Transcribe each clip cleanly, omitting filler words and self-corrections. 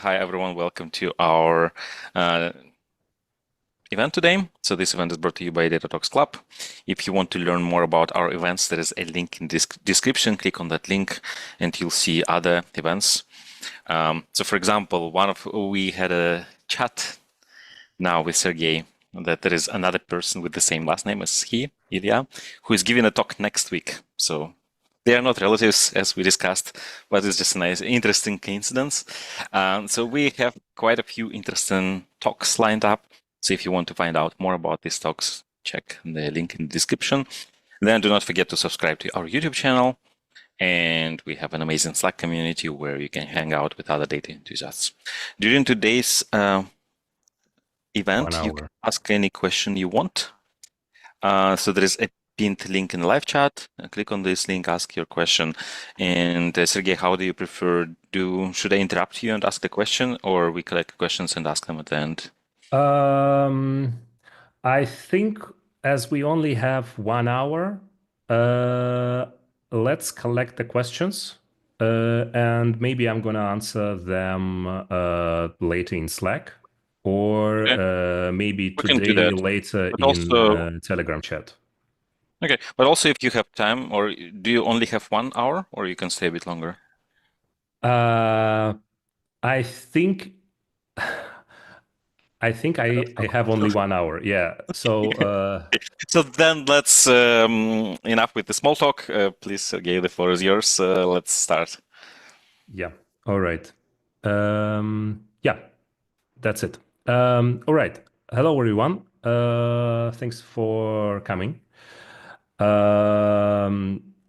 Hi, everyone. Welcome to our event today. So this event is brought to you by Data Talks Club. If you want to learn more about our events, there is a link in this description. Click on that link and you'll see other events. So for example, we had a chat now with Sergei that there is another person with the same last name as he, Ilya, who is giving a talk next week. So they are not relatives, as we discussed, but it's just a nice, interesting coincidence. So we have quite a few interesting talks lined up. So if you want to find out more about these talks, check the link in the description. Then do not forget to subscribe to our YouTube channel. And we have an amazing Slack community where you can hang out with other data enthusiasts. During today's event, you can ask any question you want. So there is a pinned link in the live chat. Click on this link, ask your question. And Sergei, how do you prefer? Should I interrupt you and ask the question, or we collect questions and ask them at the end? I think as we only have 1 hour, let's collect the questions. And maybe I'm going to answer them later in Slack, or maybe today later in Telegram chat. Okay, but also if you have time, or do you only have 1 hour, or you can stay a bit longer? I think I have only 1 hour. Yeah. So so then let's enough with the small talk. Please, Sergei, the floor is yours. Let's start. Yeah. All right. Yeah, that's it. All right. Hello, everyone. Thanks for coming.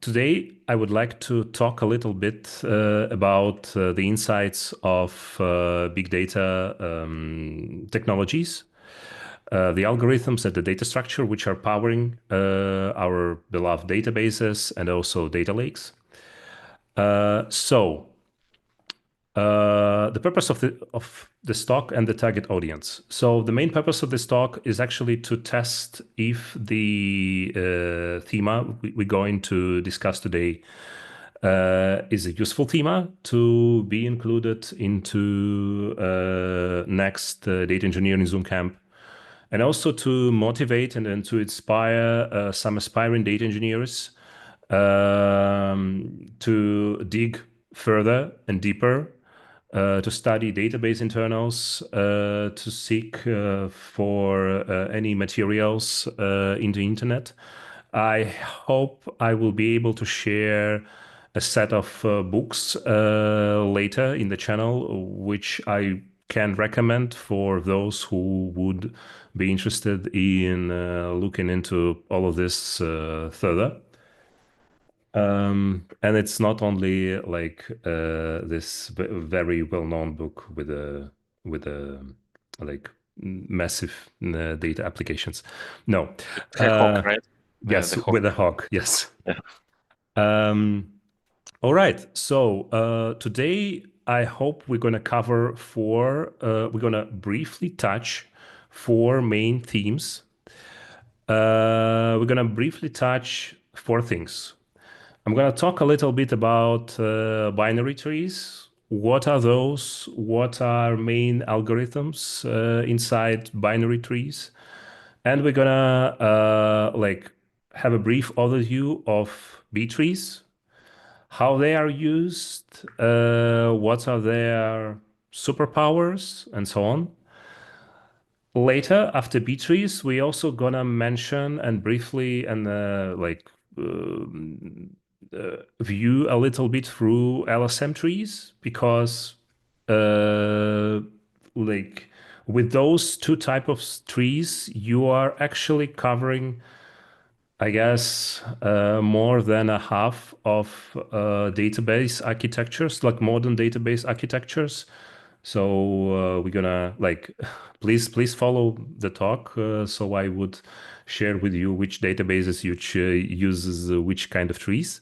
Today, I would like to talk a little bit about the insights of big data technologies, the algorithms and the data structure which are powering our beloved databases and also data lakes. The purpose of this talk and the target audience. So the main purpose of this talk is actually to test if the theme we're going to discuss today is a useful theme to be included into next data engineering Zoom camp, and also to motivate and to inspire some aspiring data engineers to dig further and deeper, to study database internals, to seek for any materials in the internet. I hope I will be able to share a set of books later in the channel, which I can recommend for those who would be interested in looking into all of this further. And it's not only like this very well-known book with a like massive data applications. No, Hawk, right? Yes, with a hawk. Yes. Yeah. All right. So today I hope we're going to cover we're going to briefly touch 4 main themes. We're going to briefly touch 4 things. I'm going to talk a little bit about binary trees. What are those? What are main algorithms inside binary trees? And we're going to have a brief overview of B trees, how they are used, what are their superpowers, and so on. Later, after B trees, we also going to mention and briefly and view a little bit through LSM trees, because with those 2 types of trees, you are actually covering, I guess, more than a half of database architectures, like modern database architectures. So we're gonna please follow the talk. So I would share with you which databases uses which kind of trees.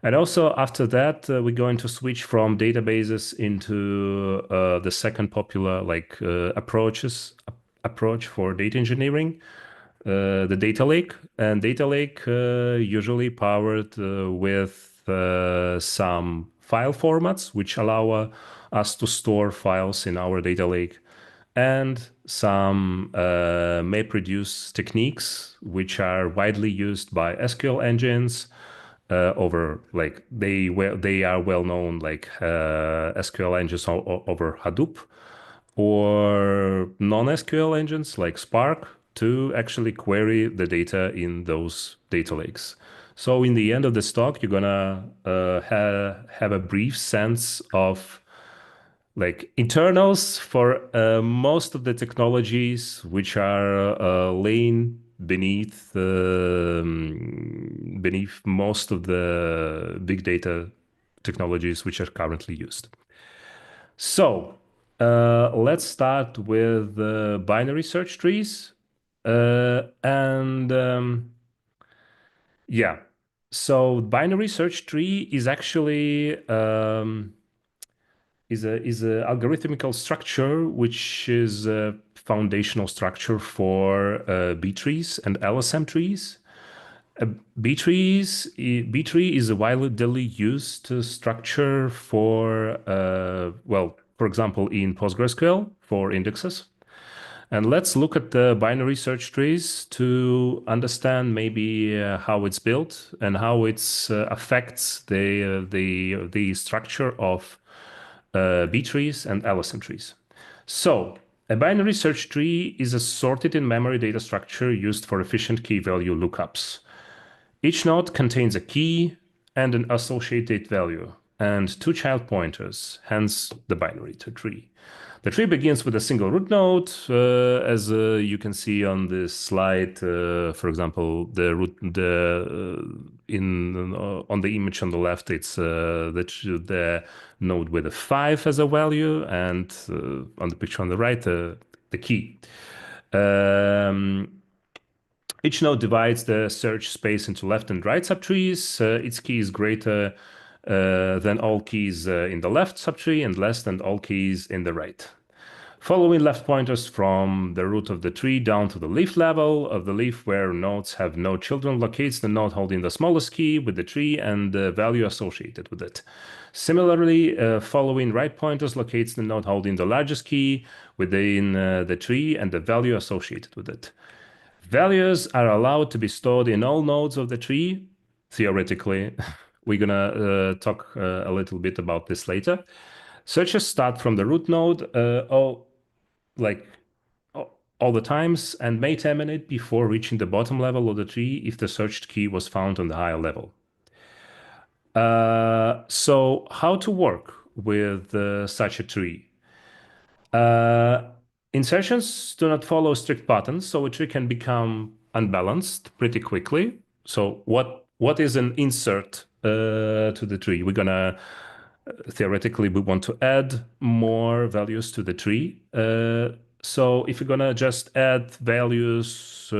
And also after that, we're going to switch from databases into the second popular approach for data engineering, the data lake. And data lake usually powered with some file formats which allow us to store files in our data lake, and some MapReduce techniques, which are widely used by SQL engines over like they are well known like SQL engines over Hadoop, or non-SQL engines like Spark to actually query the data in those data lakes. So in the end of this talk, you're gonna have a brief sense of like internals for most of the technologies which are laying beneath most of the big data technologies which are currently used. So let's start with binary search trees. Yeah, so binary search tree is actually is a algorithmical structure which is a foundational structure for B trees and LSM trees. B tree is a widely used structure for well, for example, in PostgreSQL for indexes. And let's look at the binary search trees to understand maybe how it's built and how it affects the structure of B trees and LSM trees. So a binary search tree is a sorted in-memory data structure used for efficient key value lookups. Each node contains a key and an associated value and two child pointers, hence the binary tree. The tree begins with a single root node, as you can see on this slide. For example, on the image on the left, it's the node with a 5 as a value, and on the picture on the right, the key. Each node divides the search space into left and right subtrees. Its key is greater than all keys in the left subtree and less than all keys in the right. Following left pointers from the root of the tree down to the leaf level of the leaf where nodes have no children locates the node holding the smallest key with the tree and the value associated with it. Similarly, following right pointers locates the node holding the largest key within the tree and the value associated with it. Values are allowed to be stored in all nodes of the tree, theoretically. We're gonna talk a little bit about this later. Searches start from the root node all the times and may terminate before reaching the bottom level of the tree if the searched key was found on the higher level. So how to work with such a tree? Insertions do not follow strict patterns, so a tree can become unbalanced pretty quickly. So what is an insert to the tree? We're gonna theoretically we want to add more values to the tree. So if you're gonna just add values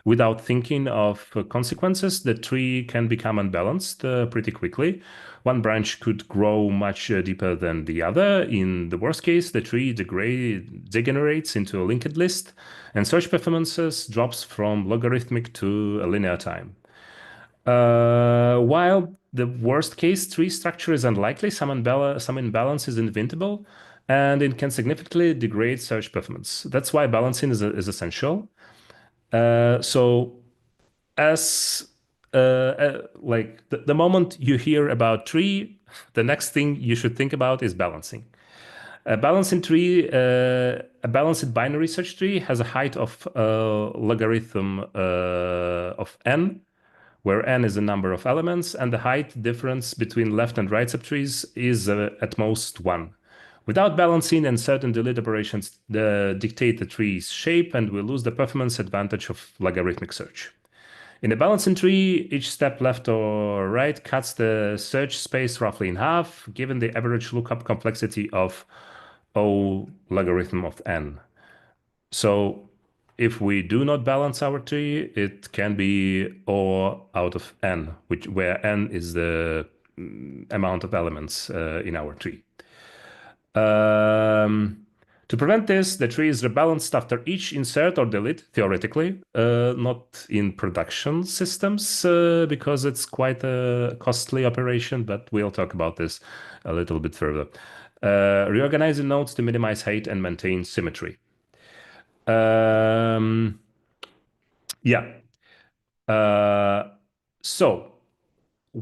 without thinking of consequences, the tree can become unbalanced pretty quickly. One branch could grow much deeper than the other. In the worst case, the tree degenerates into a linked list, and search performances drops from logarithmic to a linear time. While the worst case tree structure is unlikely, some imbalance is inevitable, and it can significantly degrade search performance. That's why balancing is essential. So as like the moment you hear about tree, the next thing you should think about is balancing. A balanced binary search tree has a height of logarithm of n, where n is the number of elements, and the height difference between left and right subtrees is at most 1. Without balancing, insert and delete operations dictate the tree's shape, and we lose the performance advantage of logarithmic search. In a balancing tree, each step left or right cuts the search space roughly in half, given the average lookup complexity of O logarithm of n. So if we do not balance our tree, it can be O out of n, where n is the amount of elements in our tree. To prevent this, the tree is rebalanced after each insert or delete, theoretically, not in production systems, because it's quite a costly operation, but we'll talk about this a little bit further. Reorganize the nodes to minimize height and maintain symmetry. Yeah. So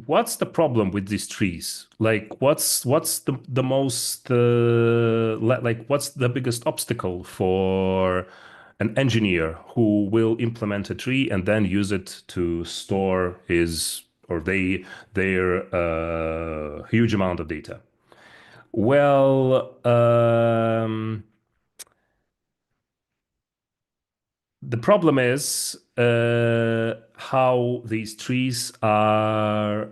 what's the problem with these trees? Like, what's the most like what's the biggest obstacle for an engineer who will implement a tree and then use it to store his or their huge amount of data? Well, the problem is how these trees are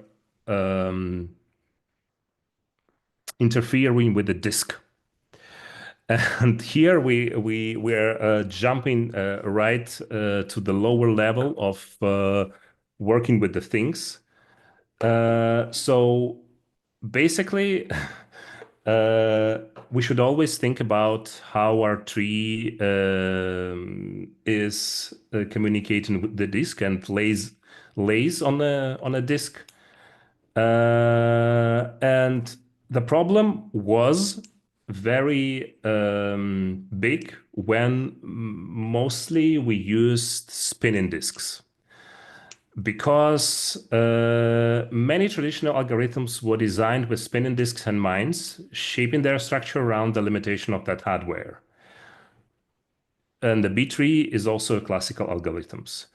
interfering with the disk. And here we're jumping right to the lower level of working with the things. So basically, we should always think about how our tree is communicating with the disk and lays on a disk. And the problem was very big when mostly we used spinning disks because many traditional algorithms were designed with spinning disks in mind, shaping their structure around the limitation of that hardware. And the B tree is also a classical algorithms.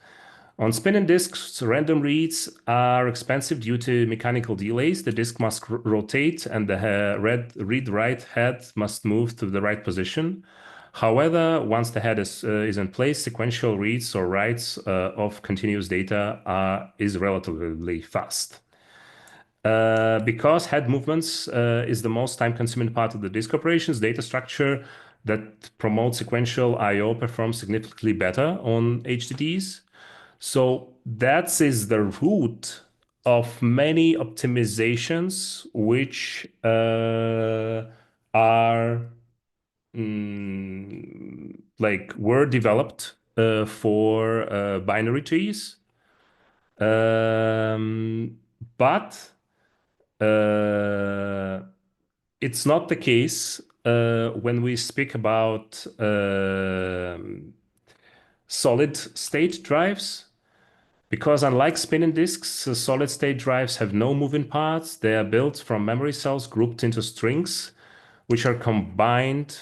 On spinning disks, random reads are expensive due to mechanical delays. The disk must rotate and the read-write head must move to the right position. However, once the head is in place, sequential reads or writes of continuous data is relatively fast. Because head movements is the most time-consuming part of the disk operations, data structure that promotes sequential I/O performs significantly better on HDDs. So that is the root of many optimizations which are like were developed for binary trees, but it's not the case when we speak about solid state drives. Because unlike spinning disks, solid-state drives have no moving parts. They are built from memory cells grouped into strings, which are combined.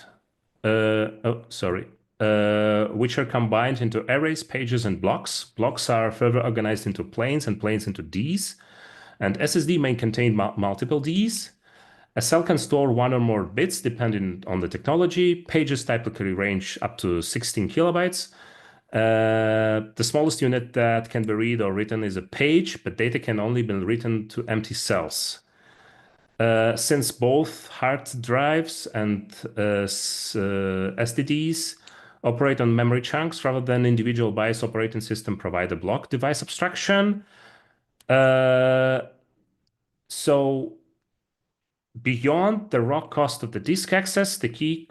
Which are combined into arrays, pages, and blocks. Blocks are further organized into planes and planes into Ds. And SSD may contain multiple Ds. A cell can store one or more bits depending on the technology. Pages typically range up to 16 kilobytes. The smallest unit that can be read or written is a page, but data can only be written to empty cells. Since both hard drives and SSDs operate on memory chunks rather than individual BIOS operating system provide a block device abstraction. So beyond the raw cost of the disk access, the key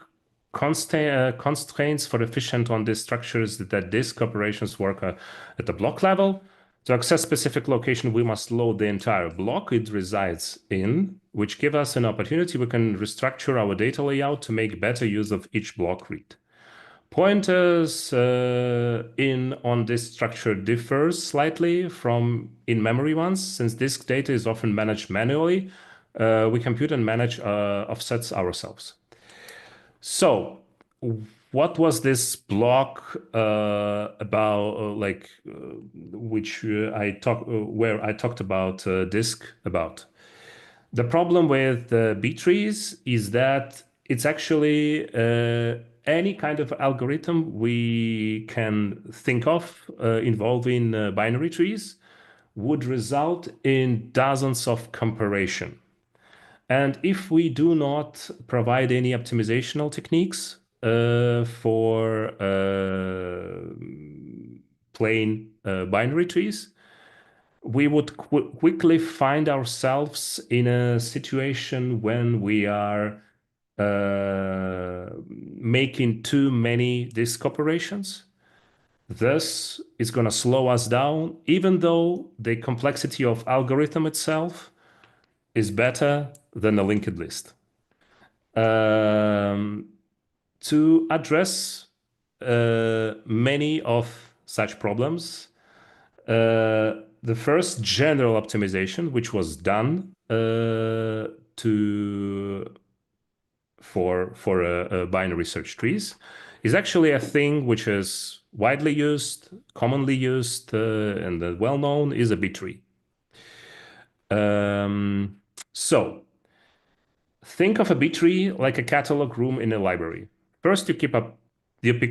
constraints for efficient on disk structures that disk operations work at the block level. To access specific location, we must load the entire block it resides in, which give us an opportunity we can restructure our data layout to make better use of each block read. Pointers in on disk structure differs slightly from in-memory ones. Since disk data is often managed manually, we compute and manage offsets ourselves. So what was this block about, which where I talked about disk about? The problem with B trees is that it's actually any kind of algorithm we can think of involving binary trees would result in dozens of comparison. And if we do not provide any optimizational techniques for plain binary trees, we would quickly find ourselves in a situation when we are making too many disk operations. Thus, it's going to slow us down, even though the complexity of algorithm itself is better than a linked list. To address many of such problems, the first general optimization, which was done for binary search trees, is actually a thing which is widely used, commonly used, and well known is a B tree. So think of a B tree like a catalog room in a library. First, you pick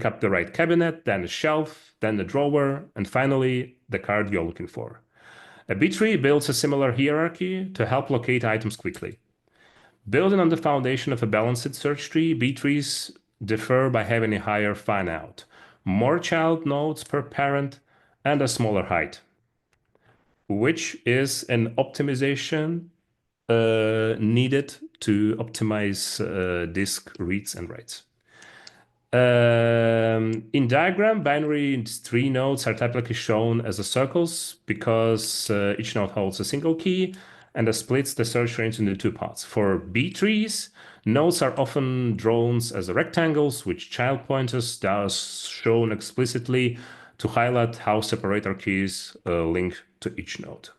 up the right cabinet, then a shelf, then the drawer, and finally the card you're looking for. A B tree builds a similar hierarchy to help locate items quickly. Building on the foundation of a balanced search tree, B trees differ by having a higher fan out, more child nodes per parent, and a smaller height, which is an optimization needed to optimize disk reads and writes. In diagram, binary tree nodes are typically shown as the circles because each node holds a single key and splits the search range into two parts. For B trees, nodes are often drawn as rectangles with child pointers, thus shown explicitly to highlight how separator keys link to each node.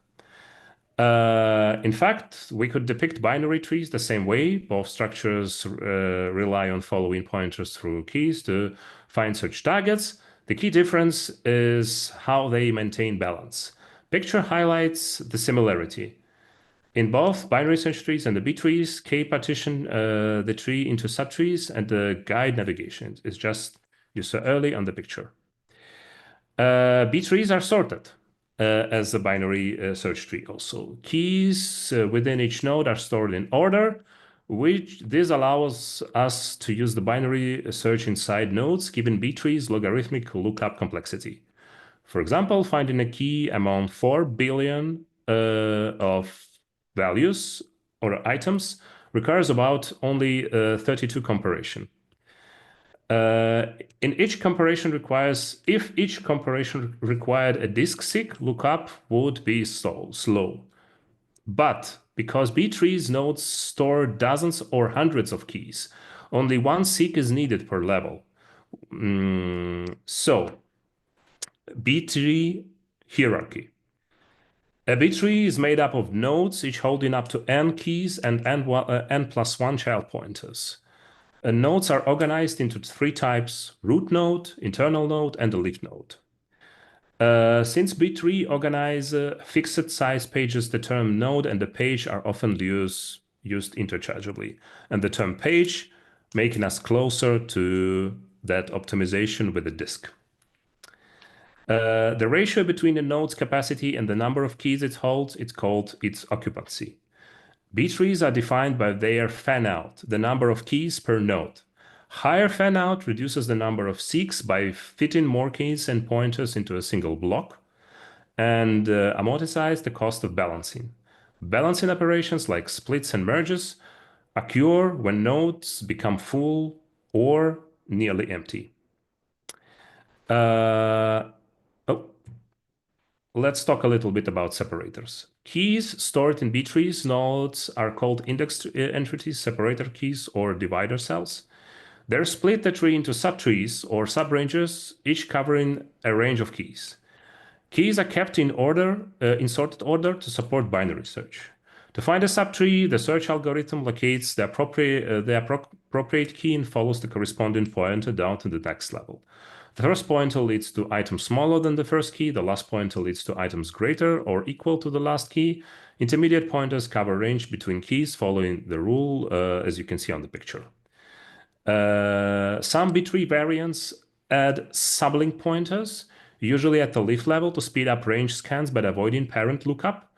In fact, we could depict binary trees the same way. Both structures rely on following pointers through keys to find such targets. The key difference is how they maintain balance. Picture highlights the similarity. In both binary search trees and the B trees, K partition the tree into subtrees, and the guide navigation is just you saw early on the picture. B trees are sorted as a binary search tree also. Keys within each node are stored in order, which this allows us to use the binary search inside nodes given B trees logarithmic lookup complexity. For example, finding a key among 4 billion of values or items requires about only 32 comparison. If each comparison required a disk-seek, lookup would be so slow. But because B-trees nodes store dozens or hundreds of keys, only one seek is needed per level. So, B-tree hierarchy. A B-tree is made up of nodes, each holding up to n keys and n plus 1 child pointers. Nodes are organized into 3 types: root node, internal node, and a leaf node. Since B-tree organize fixed size pages, the term node and the page are often used interchangeably, and the term page making us closer to that optimization with the disk. The ratio between the node's capacity and the number of keys it holds, it's called its occupancy. B-trees are defined by their fan-out, the number of keys per node. Higher fan-out reduces the number of seeks by fitting more keys and pointers into a single block, and amortizes the cost of balancing. Balancing operations like splits and merges occur when nodes become full or nearly empty. Let's talk a little bit about separators. Keys stored in B-trees nodes are called index entities, separator keys, or divider cells. They're split the tree into subtrees or subranges, each covering a range of keys. Keys are kept in order, in sorted order to support binary search. To find a subtree, the search algorithm locates the appropriate key and follows the corresponding pointer down to the next level. The first pointer leads to items smaller than the first key. The last pointer leads to items greater or equal to the last key. Intermediate pointers cover range between keys following the rule, as you can see on the picture. Some B-tree variants add sublink pointers, usually at the leaf level, to speed up range scans by avoiding parent lookup.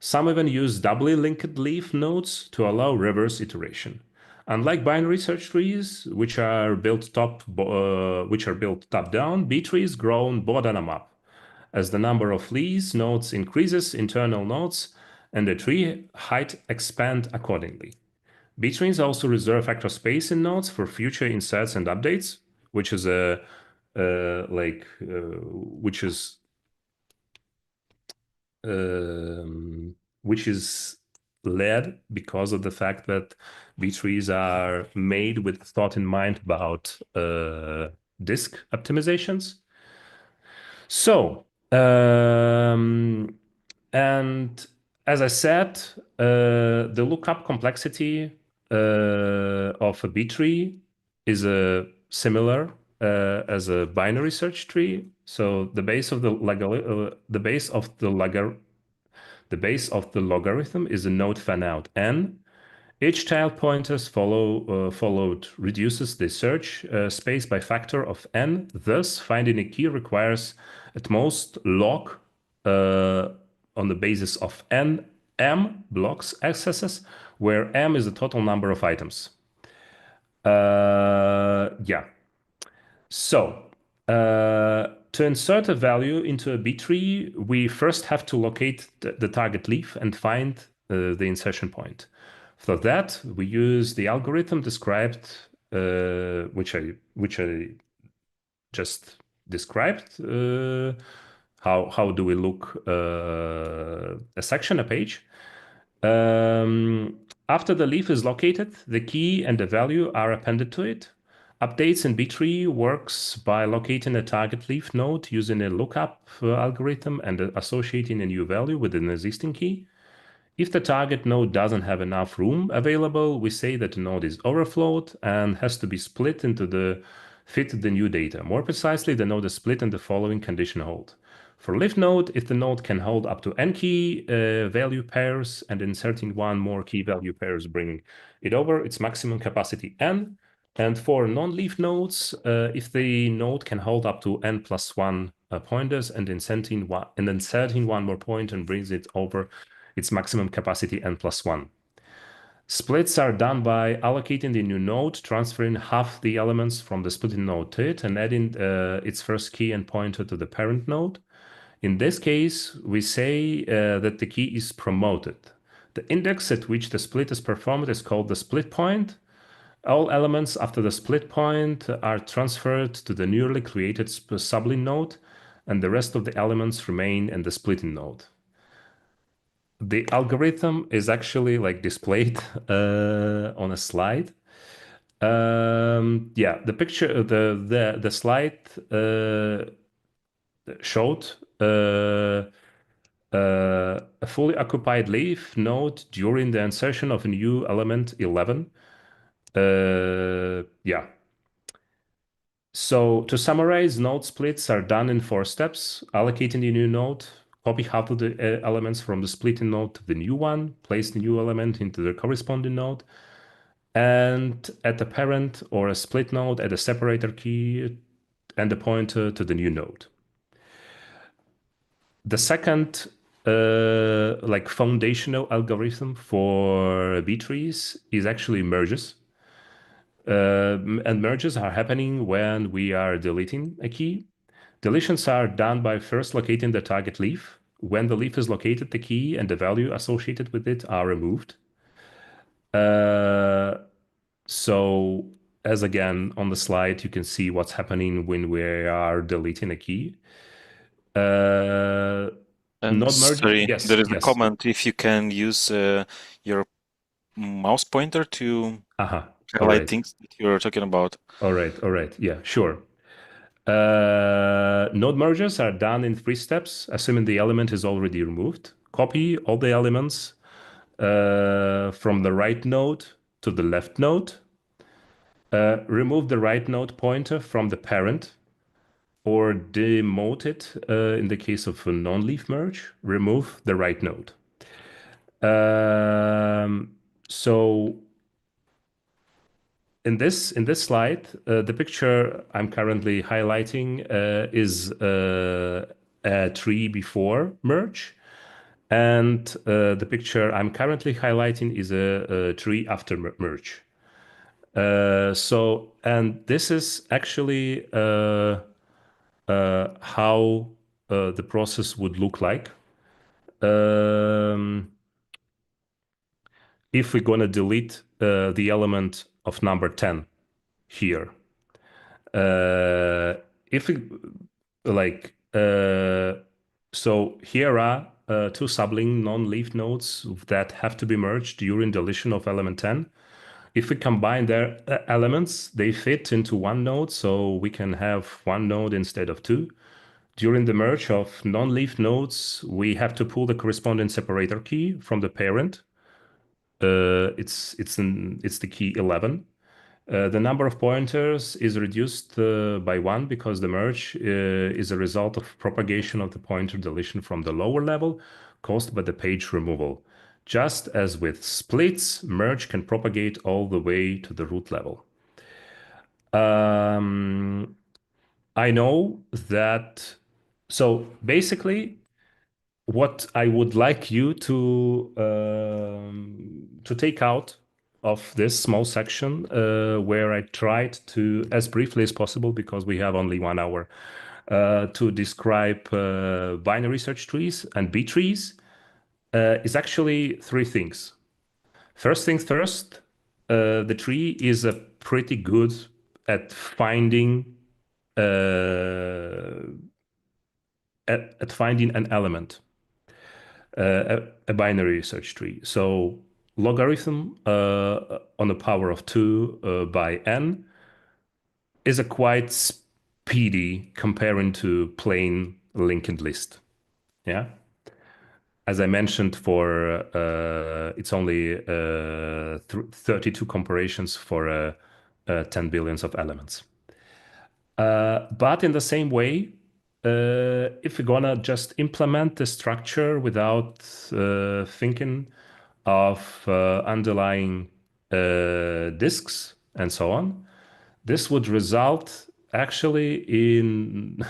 Some even use doubly linked leaf nodes to allow reverse iteration. Unlike binary search trees, which are built top-down, B-trees grow bottom-up. As the number of leaves nodes increases, internal nodes and the tree height expand accordingly. B-trees also reserve extra space in nodes for future inserts and updates, which is led because of the fact that B trees are made with thought in mind about disk optimizations. So, and as I said, the lookup complexity of a B tree is similar as a binary search tree. So the base of the logarithm is a node fanout n. Each child pointers followed reduces the search space by factor of n. Thus, finding a key requires at most log on the basis of n m blocks accesses, where m is the total number of items. Yeah. So to insert a value into a B tree, we first have to locate the target leaf and find the insertion point. For that, we use the algorithm described, which I just described. How do we look a section, a page? After the leaf is located, the key and the value are appended to it. Updates in B-tree works by locating a target leaf node using a lookup algorithm and associating a new value with an existing key. If the target node doesn't have enough room available, we say that the node is overflowed and has to be split into the fit the new data. More precisely, the node is split and the following condition hold. For leaf node, if the node can hold up to n key value pairs and inserting one more key value pairs bringing it over its maximum capacity n. And for non-leaf nodes, if the node can hold up to n plus 1 pointers and inserting one more pointer and brings it over its maximum capacity n plus 1. Splits are done by allocating the new node, transferring half the elements from the splitting node to it, and adding its first key and pointer to the parent node. In this case, we say that the key is promoted. The index at which the split is performed is called the split point. All elements after the split point are transferred to the newly created sublin node, and the rest of the elements remain in the splitting node. The algorithm is actually like displayed on a slide. Yeah, the picture, the slide showed a fully occupied leaf node during the insertion of a new element 11. Yeah. So to summarize, node splits are done in 4 steps: allocating the new node, copy half of the elements from the splitting node to the new one, place the new element into the corresponding node, and at the parent or a split node, add a separator key and a pointer to the new node. The second like foundational algorithm for B trees is actually merges. And merges are happening when we are deleting a key. Deletions are done by first locating the target leaf. When the leaf is located, the key and the value associated with it are removed. So as again on the slide, you can see what's happening when we are deleting a key. And Node merge. sorry, Yes, there is a yes. comment if you can use your mouse pointer to All highlight right. things that you're talking about. All right. Yeah, sure. Node merges are done in 3 steps, assuming the element is already removed. Copy all the elements from the right node to the left node. Remove the right node pointer from the parent, or demote it in the case of a non-leaf merge. Remove the right node. So in this slide, the picture I'm currently highlighting is a tree before merge, and the picture I'm currently highlighting is a tree after merge. And this is actually how the process would look like. If we're going to delete the element of number 10 here. If we like, so here are two subling non-leaf nodes that have to be merged during deletion of element 10. If we combine their elements, they fit into one node, so we can have one node instead of two. During the merge of non-leaf nodes, we have to pull the corresponding separator key from the parent. It's the key 11. The number of pointers is reduced by one because the merge is a result of propagation of the pointer deletion from the lower level caused by the page removal. Just as with splits, merge can propagate all the way to the root level. I know that. So basically, what I would like you to take out of this small section where I tried to, as briefly as possible, because we have only 1 hour, to describe binary search trees and B trees is actually 3 things. First things first, the tree is a pretty good at finding an element. A binary search tree. So logarithm on the power of 2 by n is a quite speedy comparing to plain linked list. Yeah. As I mentioned, for it's only 32 comparisons for 10 billions of elements. But in the same way, if we're gonna just implement the structure without thinking of underlying disks and so on, this would result actually in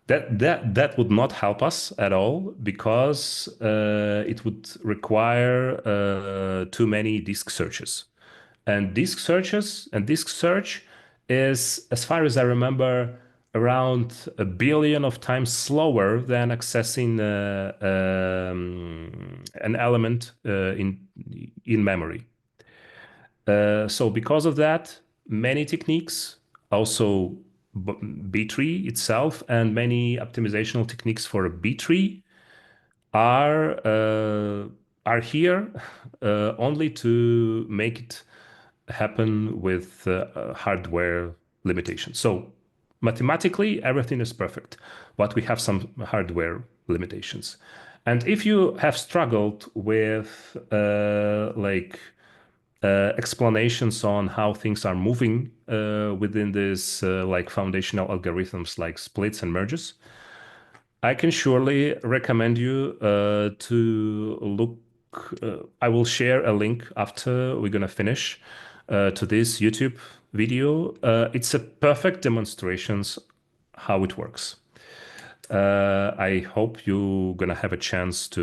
that would not help us at all because it would require too many disk searches. And disk search is, as far as I remember, around 1 billion of times slower than accessing an element in memory. So because of that, many techniques, also B-tree itself, and many optimizational techniques for a B-tree are here only to make it happen with hardware limitations. So mathematically, everything is perfect, but we have some hardware limitations. And if you have struggled with explanations on how things are moving within this like foundational algorithms like splits and merges, I can surely recommend you to look. I will share a link after we're gonna finish to this YouTube video. It's a perfect demonstrations how it works. I hope you're gonna have a chance to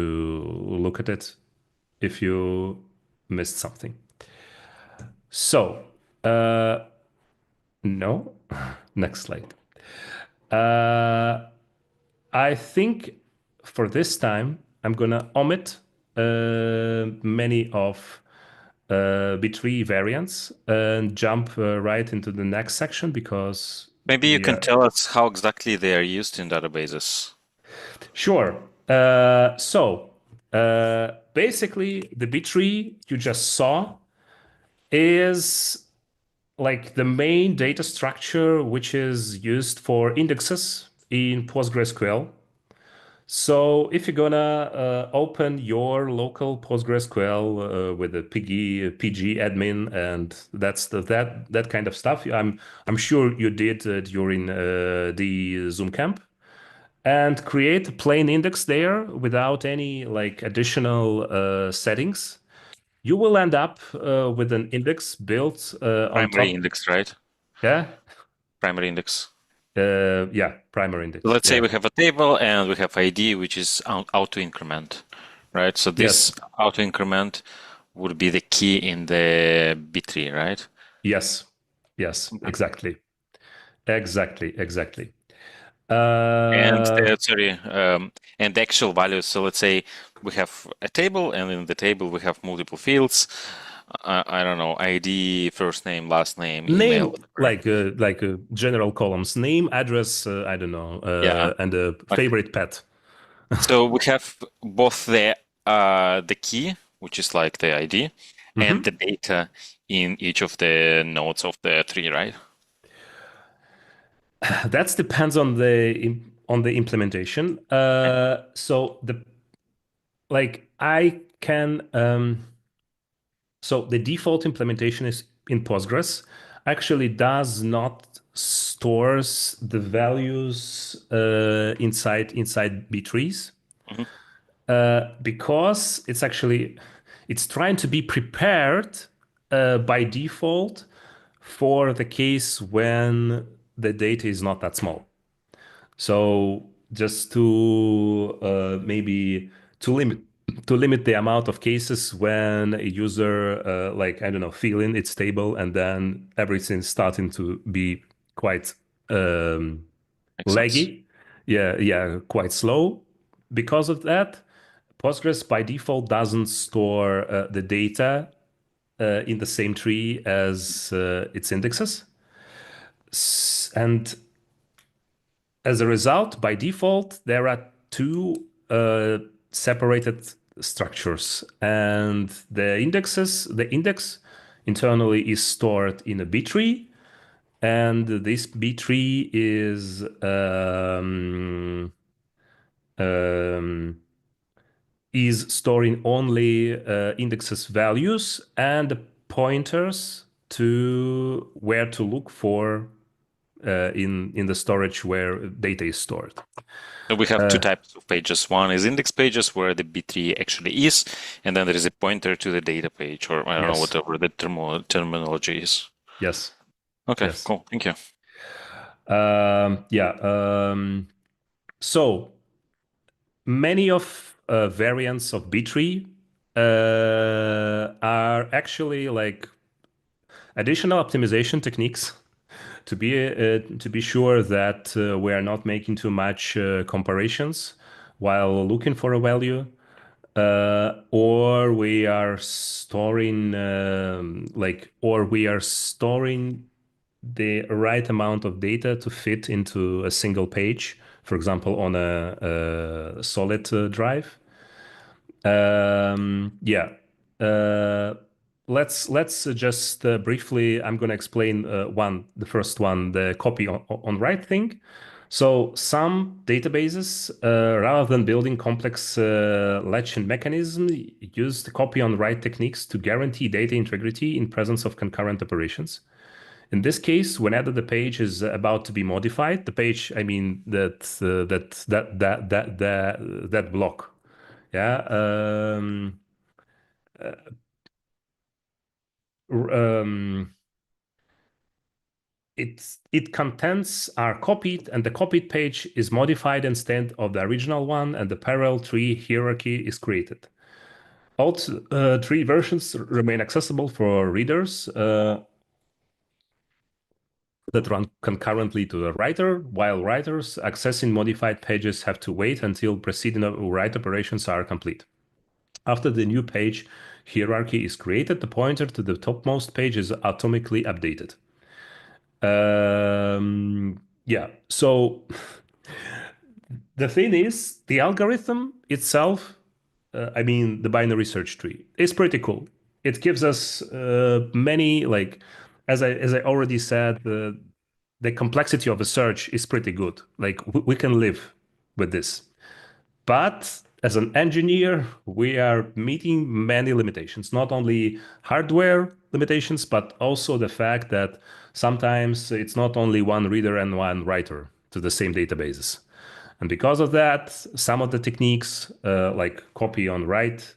look at it if you missed something. So, no, next slide. I think for this time, I'm gonna omit many of B-tree variants and jump right into the next section because Maybe you can tell us how exactly they are used in databases. Sure. Basically, the B-tree you just saw is like the main data structure which is used for indexes in PostgreSQL. So if you're gonna open your local PostgreSQL with a PG admin and that kind of stuff, I'm sure you did during the Zoom camp, and create a plain index there without any like additional settings, you will end up with an index built on Primary top. index, right? Yeah. Primary index. Yeah, primary index. Let's say Yeah. we have a table and we have ID, which is auto increment, right? So this Yes. auto increment would be the key in the B tree, right? Yes. Yes. Okay. Exactly. Exactly. And and the actual values. So let's say we have a table, and in the table we have multiple fields. I don't know, ID, first name, last name, email. like general columns, name, address, I don't know, Yeah. and a Like, favorite pet. So we have both the key, which is like the ID, and the Mhm. data in each of the nodes of the tree, right? That depends on the implementation. So the like I can so the default implementation is in Postgres actually does not stores the values inside B trees Mhm. because it's trying to be prepared by default for the case when the data is not that small. So just to maybe to limit to limit the amount of cases when a user like I don't know fill in its table and then everything's starting to be quite um, Makes sense. laggy, yeah, quite slow. Because of that, Postgres by default doesn't store the data in the same tree as its indexes, and as a result, by default, there are two separated structures, and the index internally is stored in a B tree, and this B tree um, is storing only indexes values and the pointers to where to look for in the storage where data is stored. So we have two types of pages. One is index pages where the B3 actually is, and then there is a pointer to the data page, or I don't know, Yes, whatever the terminology is. yes, Okay, yes. cool. Thank you. Yeah. So many of variants of B-tree are actually like additional optimization techniques to be sure that we are not making too much comparisons while looking for a value. Or we are storing or we are storing the right amount of data to fit into a single page, for example, on a solid drive. Yeah. Uh, let's just briefly. I'm going to explain the first one, the copy on write thing. So some databases, rather than building complex latching mechanism, use the copy on write techniques to guarantee data integrity in presence of concurrent operations. In this case, whenever the page is about to be modified, the page, I mean that block, yeah, um, it contents are copied, and the copied page is modified instead of the original one, and the parallel tree hierarchy is created. All three versions remain accessible for readers that run concurrently to the writer, while writers accessing modified pages have to wait until preceding write operations are complete. After the new page hierarchy is created, the pointer to the topmost page is atomically updated. Yeah, so the thing is, the algorithm itself, I mean, the binary search tree, is pretty cool. It gives us many, like, as I already said, the complexity of a search is pretty good. Like, we can live with this. But as an engineer, we are meeting many limitations, not only hardware limitations, but also the fact that sometimes it's not only one reader and one writer to the same databases. And because of that, some of the techniques, like copy on write,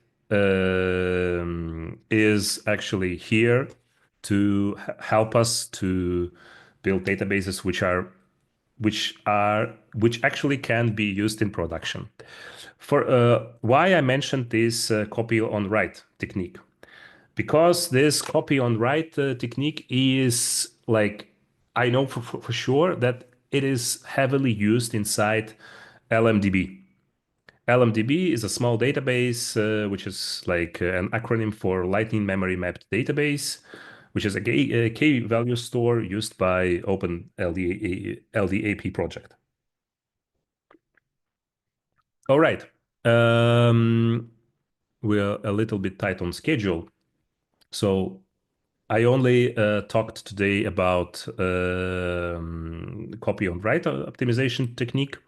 is actually here to help us to build databases which actually can be used in production. For why I mentioned this copy on write technique, because this copy on write technique is like I know for sure that it is heavily used inside LMDB. LMDB is a small database, which is like an acronym for Lightning Memory Mapped Database, which is a key value store used by Open LDAP project. All right. We're a little bit tight on schedule. So I only talked today about copy on write optimization technique,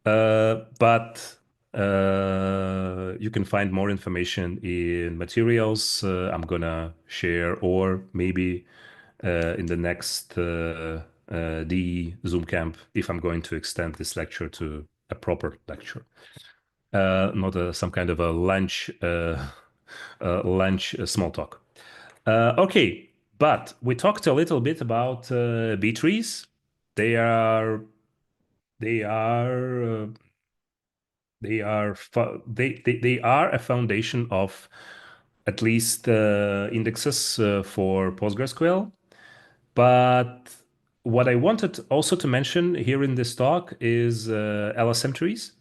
but you can find more information in materials I'm gonna share, or maybe in the next DE Zoom camp if I'm going to extend this lecture to a proper lecture, not some kind of a lunch small talk. Okay, but we talked a little bit about B trees. They are they are they are a foundation of at least indexes for PostgreSQL. But what I wanted also to mention here in this talk is LSM trees,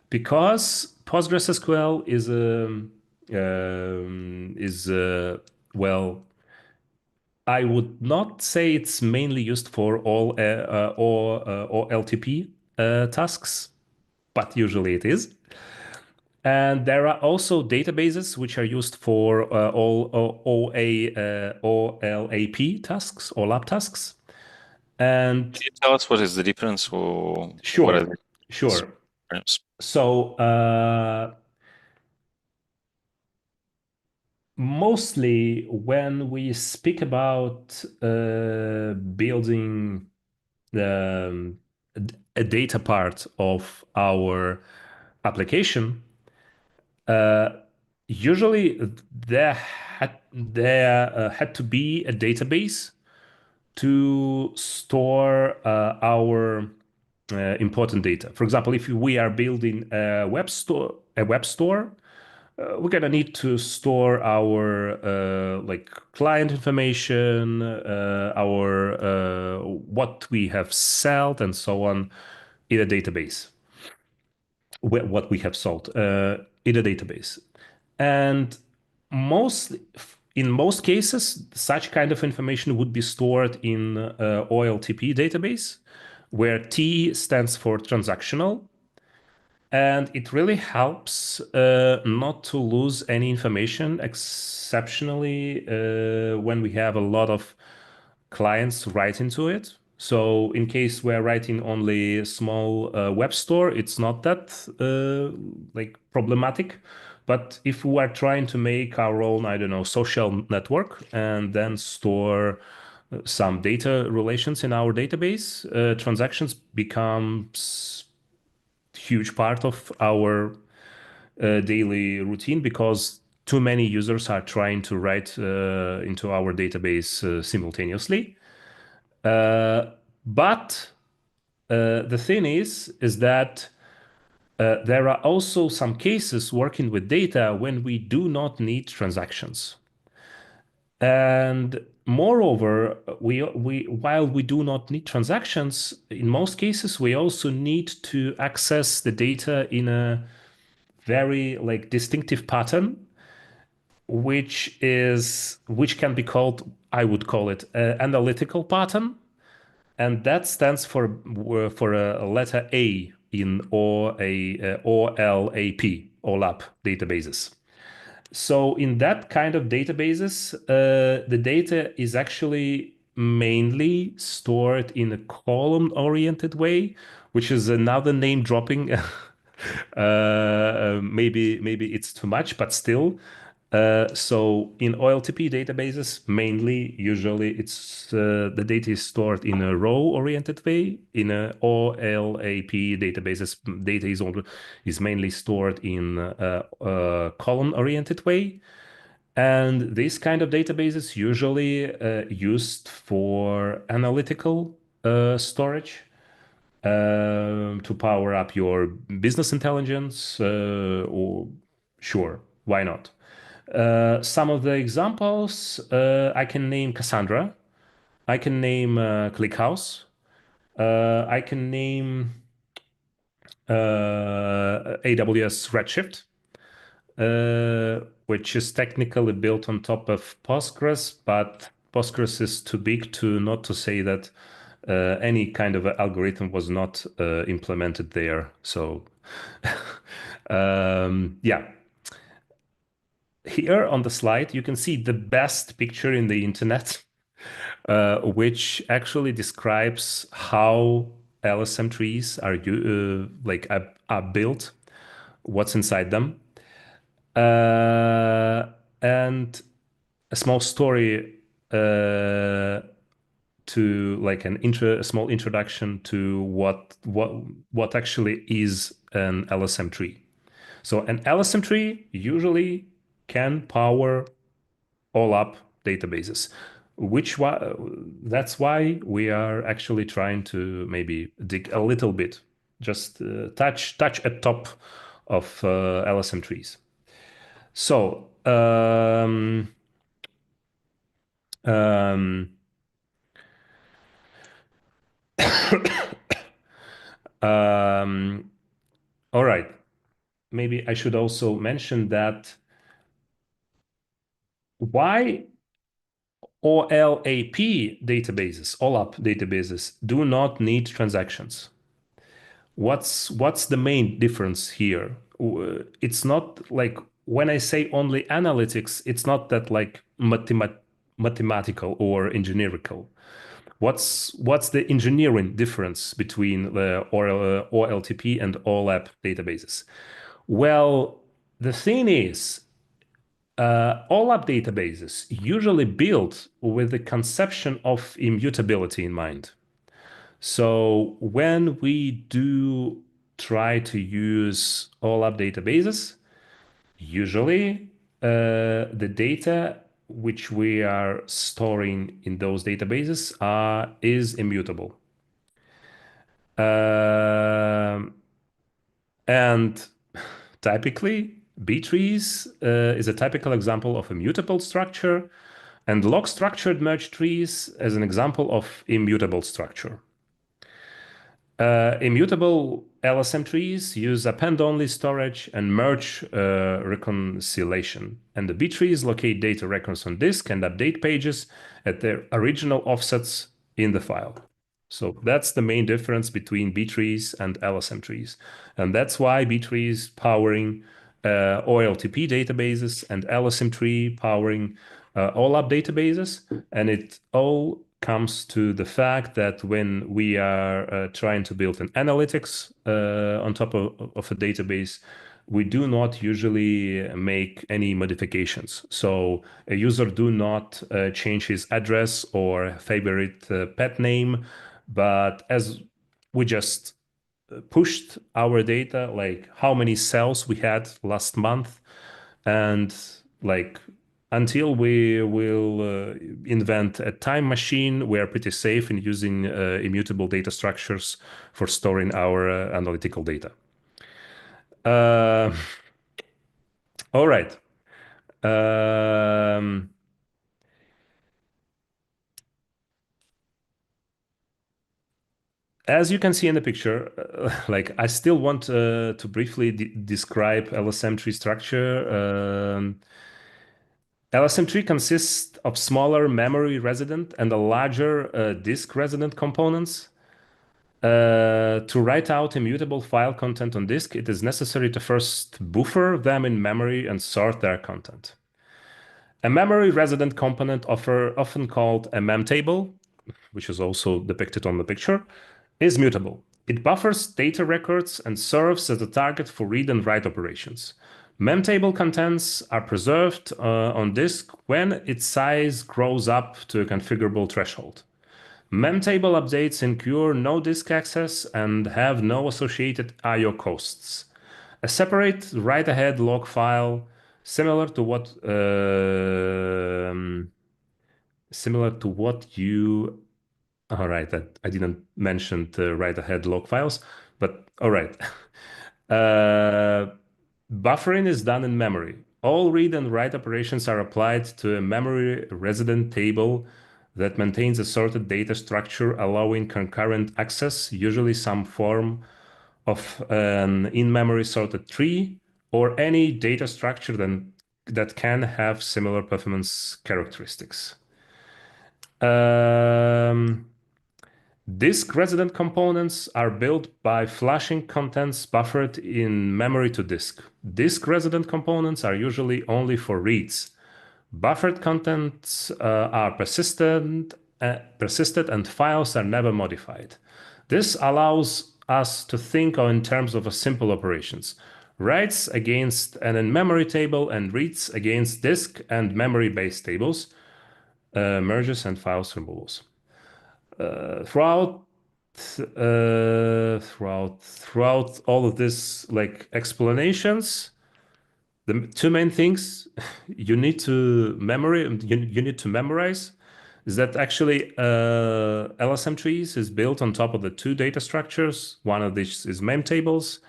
because PostgreSQL is well, I would not say it's mainly used for all or LTP tasks, but usually it is. And there are also databases which are used for all OLAP tasks, OLAP tasks. And Can you tell us what is the difference, or what are sure, the sure. terms? So mostly when we speak about building um, a data part of our application, uh, usually there had to be a database to store our important data. For example, if we are building a web store, we're gonna need to store our like client information, our what we have sold, and so on, in a database. What we have sold in a database, and mostly in most cases, such kind of information would be stored in OLTP database, where T stands for transactional, and it really helps not to lose any information, exceptionally when we have a lot of clients write into it. So in case we're writing only a small web store, it's not that like problematic. But if we are trying to make our own, I don't know, social network and then store some data relations in our database, transactions becomes huge part of our daily routine, because too many users are trying to write into our database simultaneously. But the thing is that there are also some cases working with data when we do not need transactions. And moreover, we while we do not need transactions, in most cases, we also need to access the data in a very like distinctive pattern, which can be called, I would call it, analytical pattern, and that stands for a letter A in OLAP databases. So in that kind of databases, the data is actually mainly stored in a column-oriented way, which is another name dropping. Maybe it's too much, but still. So in OLTP databases, mainly, usually it's the data is stored in a row-oriented way. In a OLAP databases, data is mainly stored in a column-oriented way. And this kind of databases usually used for analytical storage to power up your business intelligence, or sure, why not? Some of the examples, I can name Cassandra, I can name ClickHouse, I can name AWS Redshift, which is technically built on top of Postgres, but Postgres is too big to not to say that any kind of algorithm was not implemented there. So Yeah. Here on the slide, you can see the best picture in the internet, which actually describes how LSM trees are built, what's inside them, and a small story to like a small introduction to what actually is an LSM tree. So an LSM tree usually can power OLAP databases, that's why we are actually trying to maybe dig a little bit, just touch at top of LSM trees. So um, all right. Maybe I should also mention that why OLAP databases do not need transactions. What's the main difference here? It's not like when I say only analytics, it's not that like mathematical or engineerical. What's the engineering difference between the OLTP and OLAP databases? Well, the thing is, OLAP databases usually built with the conception of immutability in mind. So when we do try to use OLAP databases, usually the data which we are storing in those databases is immutable. And typically, B-trees is a typical example of a mutable structure, and log-structured merge trees as an example of immutable structure. Immutable LSM trees use append-only storage and merge reconciliation, and the B trees locate data records on disk and update pages at their original offsets in the file. So that's the main difference between B trees and LSM trees, and that's why B trees powering OLTP databases and LSM tree powering OLAP databases, and it all comes to the fact that when we are trying to build an analytics on top of a database, we do not usually make any modifications. So a user do not change his address or favorite pet name, but as we just pushed our data, like how many cells we had last month, and like until we will invent a time machine, we are pretty safe in using immutable data structures for storing our analytical data. All right. As you can see in the picture, like I still want to briefly describe LSM tree structure. LSM tree consists of smaller memory resident and a larger disk resident components. To write out immutable file content on disk, it is necessary to first buffer them in memory and sort their content. A memory resident component, often called a memtable, which is also depicted on the picture, is mutable. It buffers data records and serves as a target for read and write operations. Memtable contents are preserved on disk when its size grows up to a configurable threshold. Memtable updates incur no disk access and have no associated I/O costs. A separate write-ahead log file similar to what you all right, I didn't mention the write-ahead log files, but all right. Buffering is done in memory. All read and write operations are applied to a memory resident table that maintains a sorted data structure allowing concurrent access, usually some form of an in-memory sorted tree or any data structure that can have similar performance characteristics. Disk resident components are built by flashing contents buffered in memory to disk. Disk resident components are usually only for reads. Buffered contents are persisted and files are never modified. This allows us to think in terms of a simple operations. Writes against an in-memory table and reads against disk and memory-based tables, merges and files removals. Throughout all of this like explanations, the two main things you need to you need to memorize is that actually LSM trees is built on top of the two data structures. One of these is mem tables.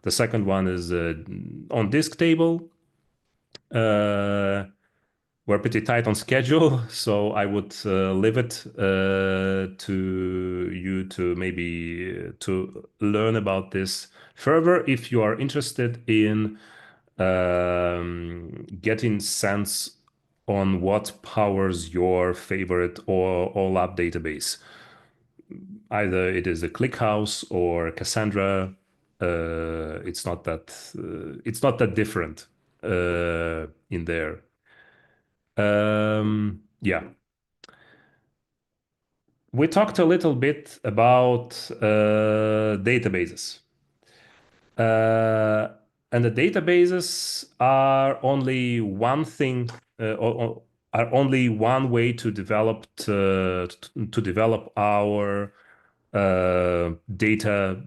The second one is on disk table. We're pretty tight on schedule, so I would leave it to you to maybe to learn about this further if you are interested in getting sense on what powers your favorite or OLAP database. Either it is a ClickHouse or Cassandra. It's not that different in there. Yeah. We talked a little bit about databases. And the databases are only one thing, or are only one way to develop our data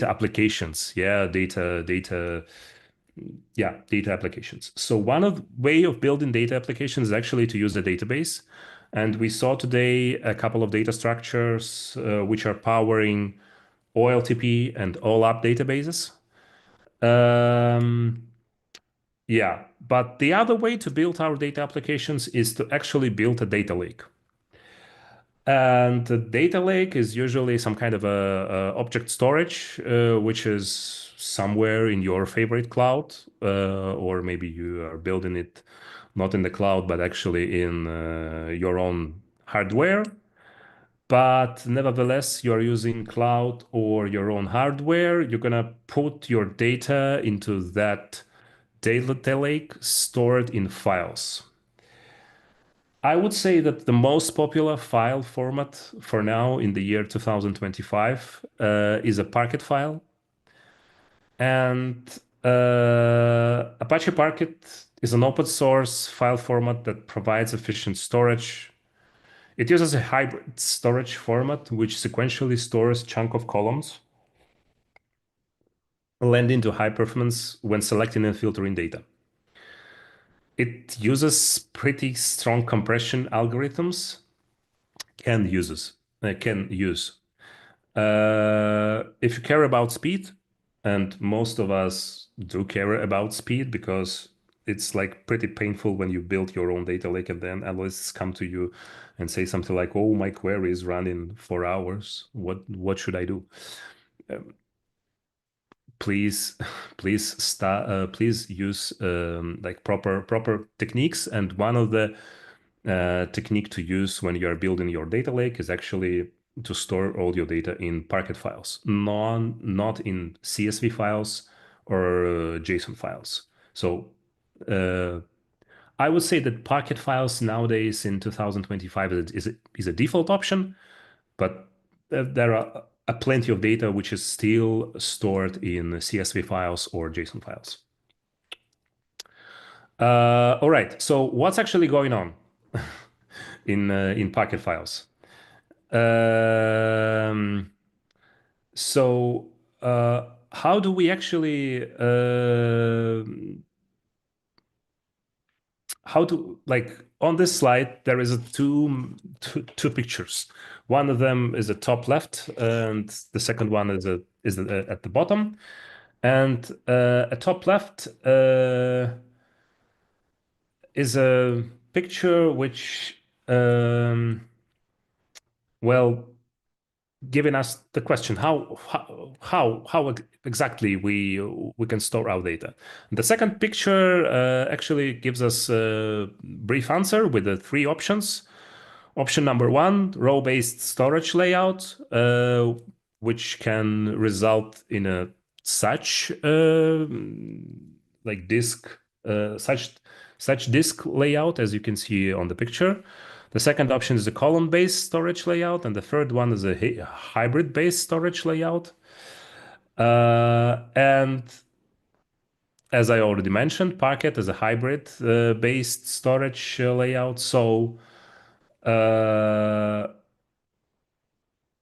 applications. Data applications. So one way of building data applications is actually to use a database. And we saw today a couple of data structures which are powering OLTP and OLAP databases. But the other way to build our data applications is to actually build a data lake. And the data lake is usually some kind of a object storage, which is somewhere in your favorite cloud, or maybe you are building it not in the cloud, but actually in your own hardware. But nevertheless, you are using cloud or your own hardware. You're gonna put your data into that data lake stored in files. I would say that the most popular file format for now in the year 2025 is a Parquet file. And Apache Parquet is an open source file format that provides efficient storage. It uses a hybrid storage format, which sequentially stores chunk of columns, lending to high performance when selecting and filtering data. It uses pretty strong compression algorithms. Can use. If you care about speed, and most of us do care about speed because it's like pretty painful when you build your own data lake and then analysts come to you and say something like, "Oh, my query is running 4 hours. What should I do?" Please use like proper techniques. And one of the technique to use when you are building your data lake is actually to store all your data in Parquet files, not in CSV files or JSON files. So I would say that Parquet files nowadays in 2025 is a default option, but there are plenty of data which is still stored in CSV files or JSON files. All right, so what's actually going on in Parquet files? So how do we actually like on this slide there is two pictures. One of them is the top left, and the second one is at the bottom. And at top left is a picture which well, giving us the question how exactly we can store our data. The second picture actually gives us a brief answer with the three options. Option number one, row-based storage layout, which can result in a such like disk, such disk layout as you can see on the picture. The second option is a column-based storage layout, and the third one is a hybrid-based storage layout. And as I already mentioned, Parquet is a hybrid based storage layout. So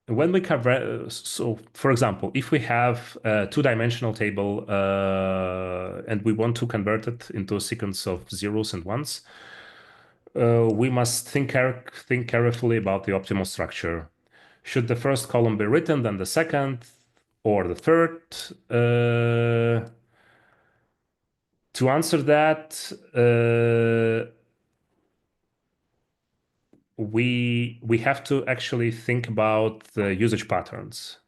when we cover, so for example, if we have a two-dimensional table and we want to convert it into a sequence of zeros and ones, we must think carefully about the optimal structure. Should the first column be written, then the second, or the third? To answer that, we have to actually think about the usage patterns.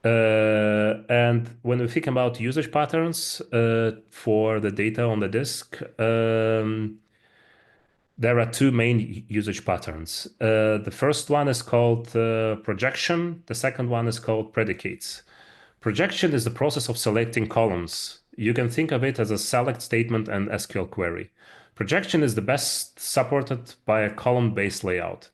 And when we think about usage patterns for the data on the disk, there are two main usage patterns. The first one is called projection. The second one is called predicates. Projection is the process of selecting columns. You can think of it as a select statement and SQL query. Projection is the best supported by a column-based layout.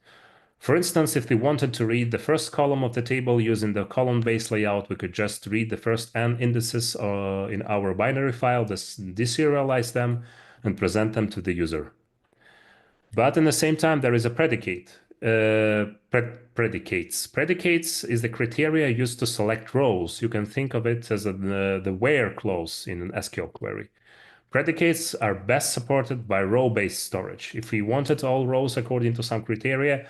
For instance, if we wanted to read the first column of the table using the column-based layout, we could just read the first n indices in our binary file, deserialize them, and present them to the user. But in the same time, there is a predicate. Predicates. Predicates is the criteria used to select rows. You can think of it as the where clause in an SQL query. Predicates are best supported by row-based storage. If we wanted all rows according to some criteria,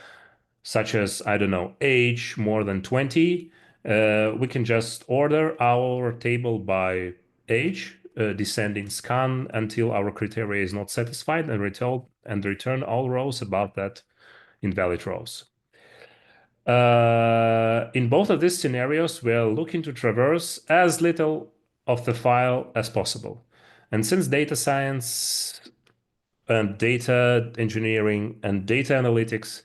such as, I don't know, age more than 20, we can just order our table by age, descending scan until our criteria is not satisfied, and return all rows above that invalid rows. In both of these scenarios, we are looking to traverse as little of the file as possible. And since data science and data engineering and data analytics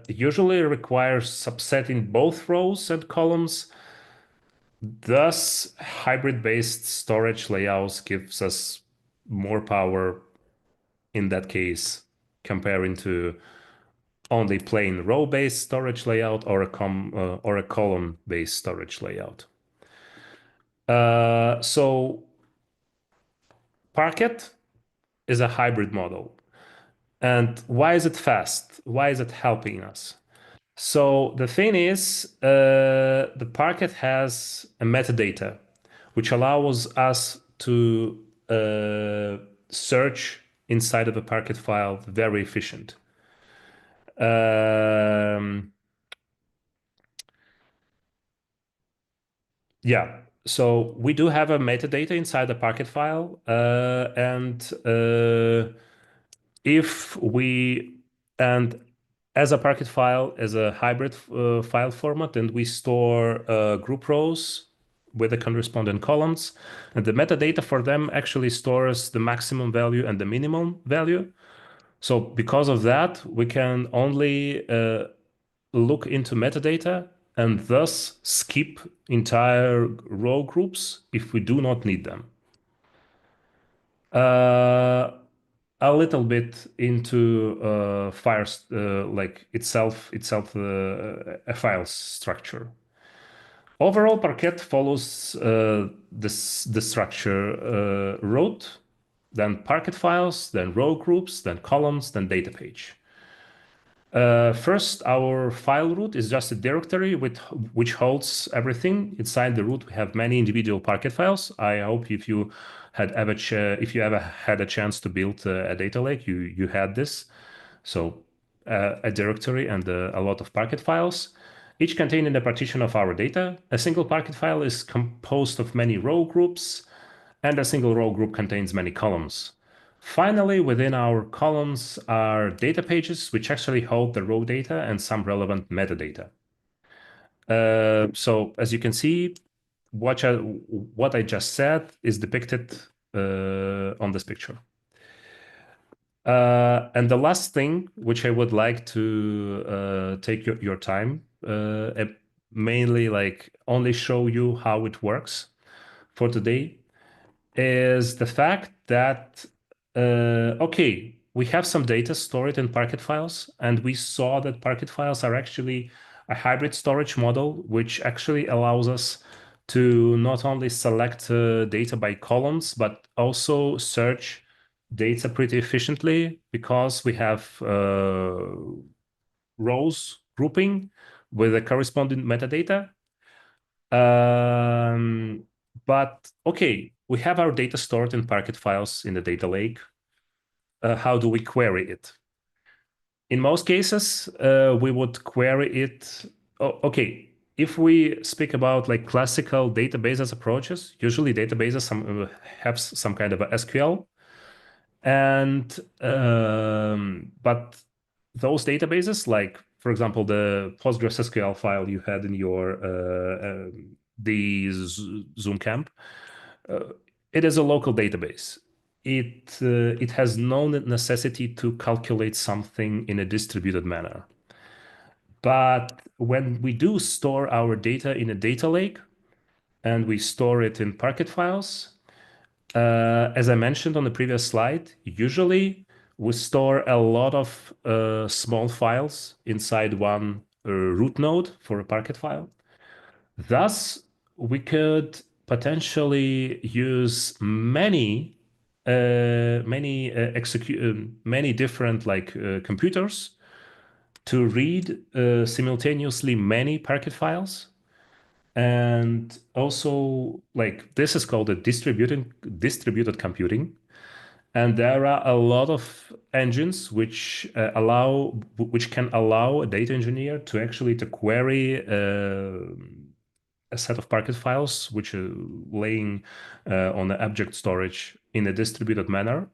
usually requires subsetting both rows and columns, thus hybrid-based storage layouts gives us more power in that case, comparing to only plain row-based storage layout or a column-based storage layout. So Parquet is a hybrid model. And why is it fast? Why is it helping us? So the thing is, the Parquet has a metadata, which allows us to search inside of a Parquet file very efficient. Yeah, so we do have a metadata inside the Parquet file, and if we and as a Parquet file as a hybrid file format, and we store group rows with the corresponding columns, and the metadata for them actually stores the maximum value and the minimum value. So because of that, we can only look into metadata and thus skip entire row groups if we do not need them. A little bit into like itself a file structure. Overall, Parquet follows the structure root, then Parquet files, then row groups, then columns, then data page. First, our file root is just a directory which holds everything. Inside the root, we have many individual Parquet files. I hope if you ever had a chance to build a data lake, you had this. So a directory and a lot of Parquet files, each containing a partition of our data. A single Parquet file is composed of many row groups, and a single row group contains many columns. Finally, within our columns are data pages, which actually hold the row data and some relevant metadata. So as you can see, what I just said is depicted on this picture. And the last thing, which I would like to take your time, mainly like only show you how it works for today, is the fact that, okay, we have some data stored in Parquet files, and we saw that Parquet files are actually a hybrid storage model, which actually allows us to not only select data by columns, but also search data pretty efficiently because we have rows grouping with the corresponding metadata. But okay, we have our data stored in Parquet files in the data lake. How do we query it? In most cases, we would query it. Oh, okay, if we speak about like classical databases approaches, usually databases have some kind of a SQL, and but those databases, like for example, the Postgres SQL file you had in your the Zoom camp, uh, it is a local database. It has no necessity to calculate something in a distributed manner. But when we do store our data in a data lake and we store it in Parquet files, as I mentioned on the previous slide, usually we store a lot of small files inside one root node for a Parquet file. Thus, we could potentially use many different like computers to read simultaneously many Parquet files. And also, like this is called a distributed computing. And there are a lot of engines which can allow a data engineer to actually to query a set of Parquet files which are laying on the object storage in a distributed manner.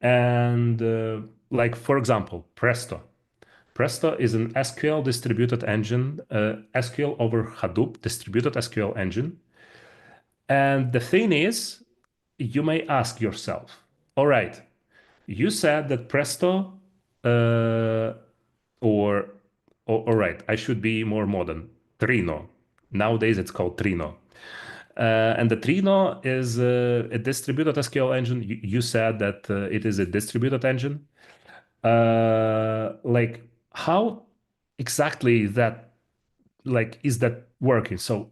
And like for example, Presto. Presto is an SQL distributed engine, SQL over Hadoop distributed SQL engine. And the thing is, you may ask yourself, all right, you said that Presto, uh, or, all right, I should be more modern, Trino. Nowadays it's called Trino. And the Trino is a distributed SQL engine. You said that it is a distributed engine. Like how exactly that like is that working? So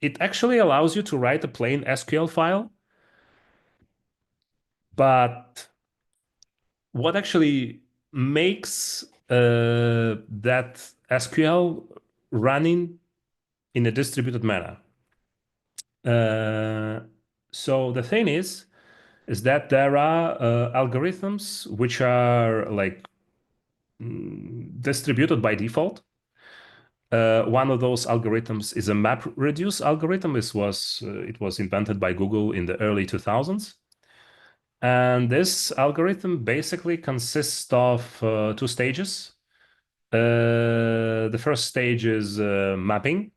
it actually allows you to write a plain SQL file, but what actually makes that SQL running in a distributed manner? Uh, so the thing is that there are algorithms which are like distributed by default. One of those algorithms is a map reduce algorithm. It was invented by Google in the early 2000s. And this algorithm basically consists of two stages. The first stage is mapping.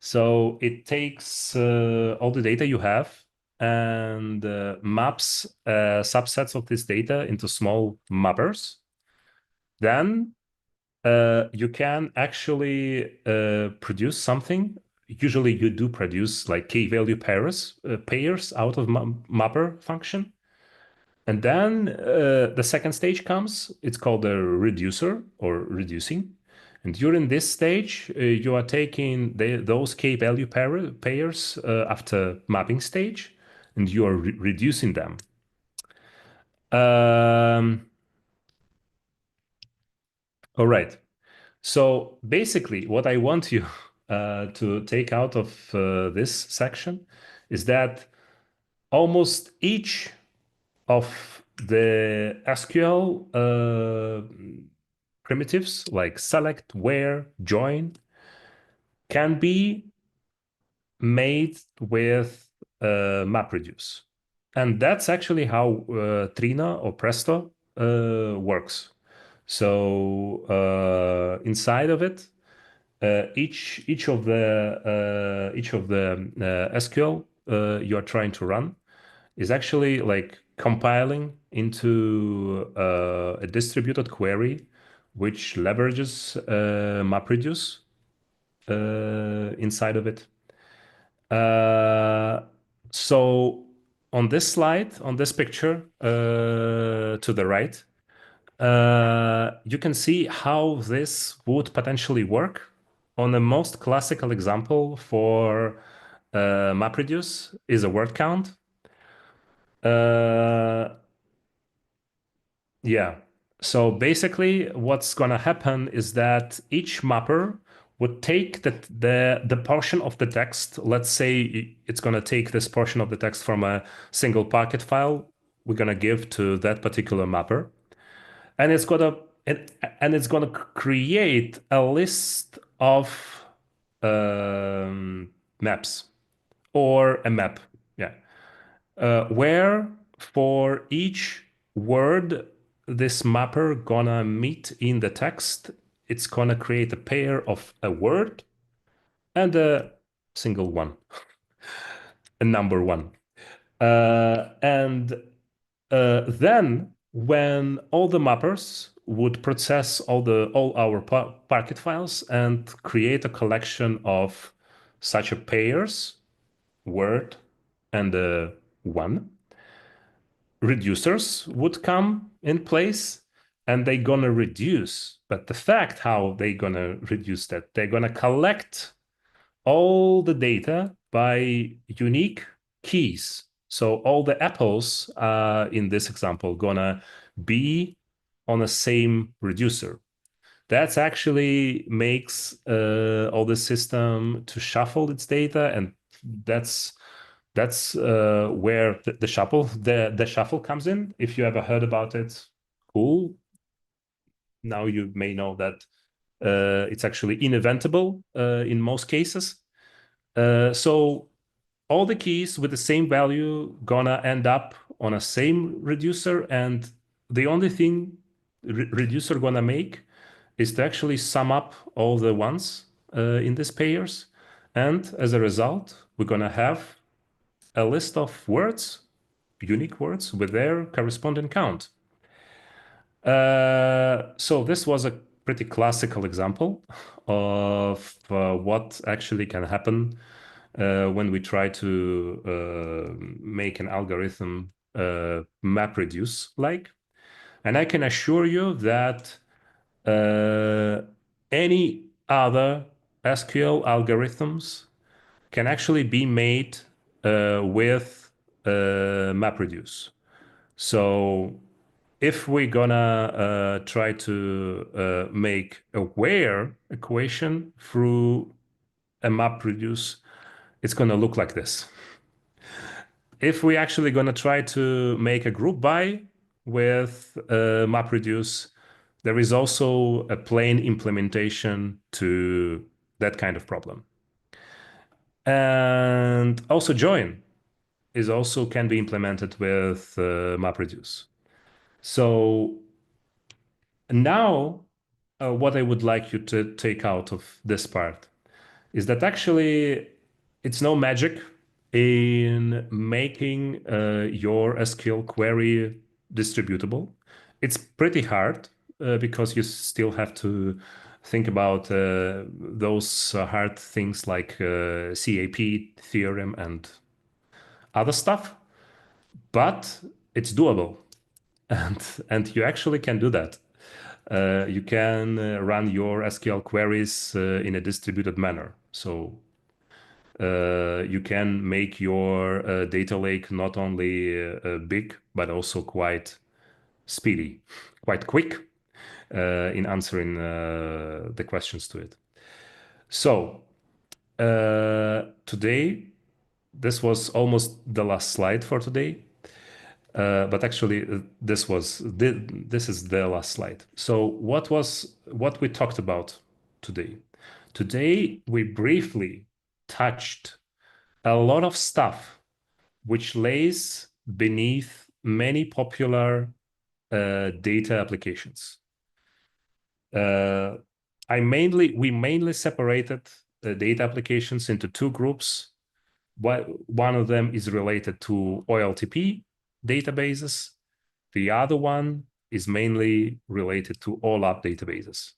So it takes all the data you have and maps subsets of this data into small mappers. Then you can actually produce something. Usually you do produce like key value pairs out of mapper function. And then the second stage comes. It's called a reducer or reducing. And during this stage, you are taking those key value pairs after mapping stage, and you are reducing them. All right. So basically, what I want you to take out of this section is that almost each of the SQL primitives like select, where, join can be made with MapReduce. And that's actually how Trino or Presto works. So inside of it, each of the SQL you are trying to run is actually like compiling into a distributed query which leverages MapReduce inside of it. So on this slide, on this picture to the right, you can see how this would potentially work. On the most classical example for MapReduce is a word count. Yeah. So basically, what's gonna happen is that each mapper would take the portion of the text. Let's say it's gonna take this portion of the text from a single Parquet file we're gonna give to that particular mapper, and it's gonna create a list of maps or a map. Yeah. Where for each word this mapper gonna meet in the text, it's gonna create a pair of a word and a single one, a number one. And then when all the mappers would process all our Parquet files and create a collection of such a pairs, word and a one, reducers would come in place and they're gonna reduce. But the fact how they're gonna reduce that, they're gonna collect all the data by unique keys. So all the apples in this example gonna be on the same reducer. That actually makes all the system to shuffle its data, and that's where the shuffle comes in. If you ever heard about it, cool. Now you may know that it's actually inevitable in most cases. So all the keys with the same value gonna end up on a same reducer, and the only thing reducer gonna make is to actually sum up all the ones in these pairs, and as a result, we're gonna have a list of words, unique words with their corresponding count. So this was a pretty classical example of what actually can happen when we try to make an algorithm MapReduce like. And I can assure you that any other SQL algorithms can actually be made with MapReduce. So if we're gonna try to make a where equation through a MapReduce, it's gonna look like this. If we're actually gonna try to make a group by with MapReduce, there is also a plain implementation to that kind of problem. And also join is also can be implemented with MapReduce. So now what I would like you to take out of this part is that actually it's no magic in making your SQL query distributable. It's pretty hard because you still have to think about those hard things like CAP theorem and other stuff, but it's doable, and you actually can do that. You can run your SQL queries in a distributed manner. So you can make your data lake not only big, but also quite speedy, quite quick in answering the questions to it. So today, this was almost the last slide for today. But actually, this is the last slide. So what we talked about today? Today, we briefly touched a lot of stuff which lays beneath many popular data applications. We mainly separated the data applications into two groups: one of them is related to OLTP databases. The other one is mainly related to OLAP databases.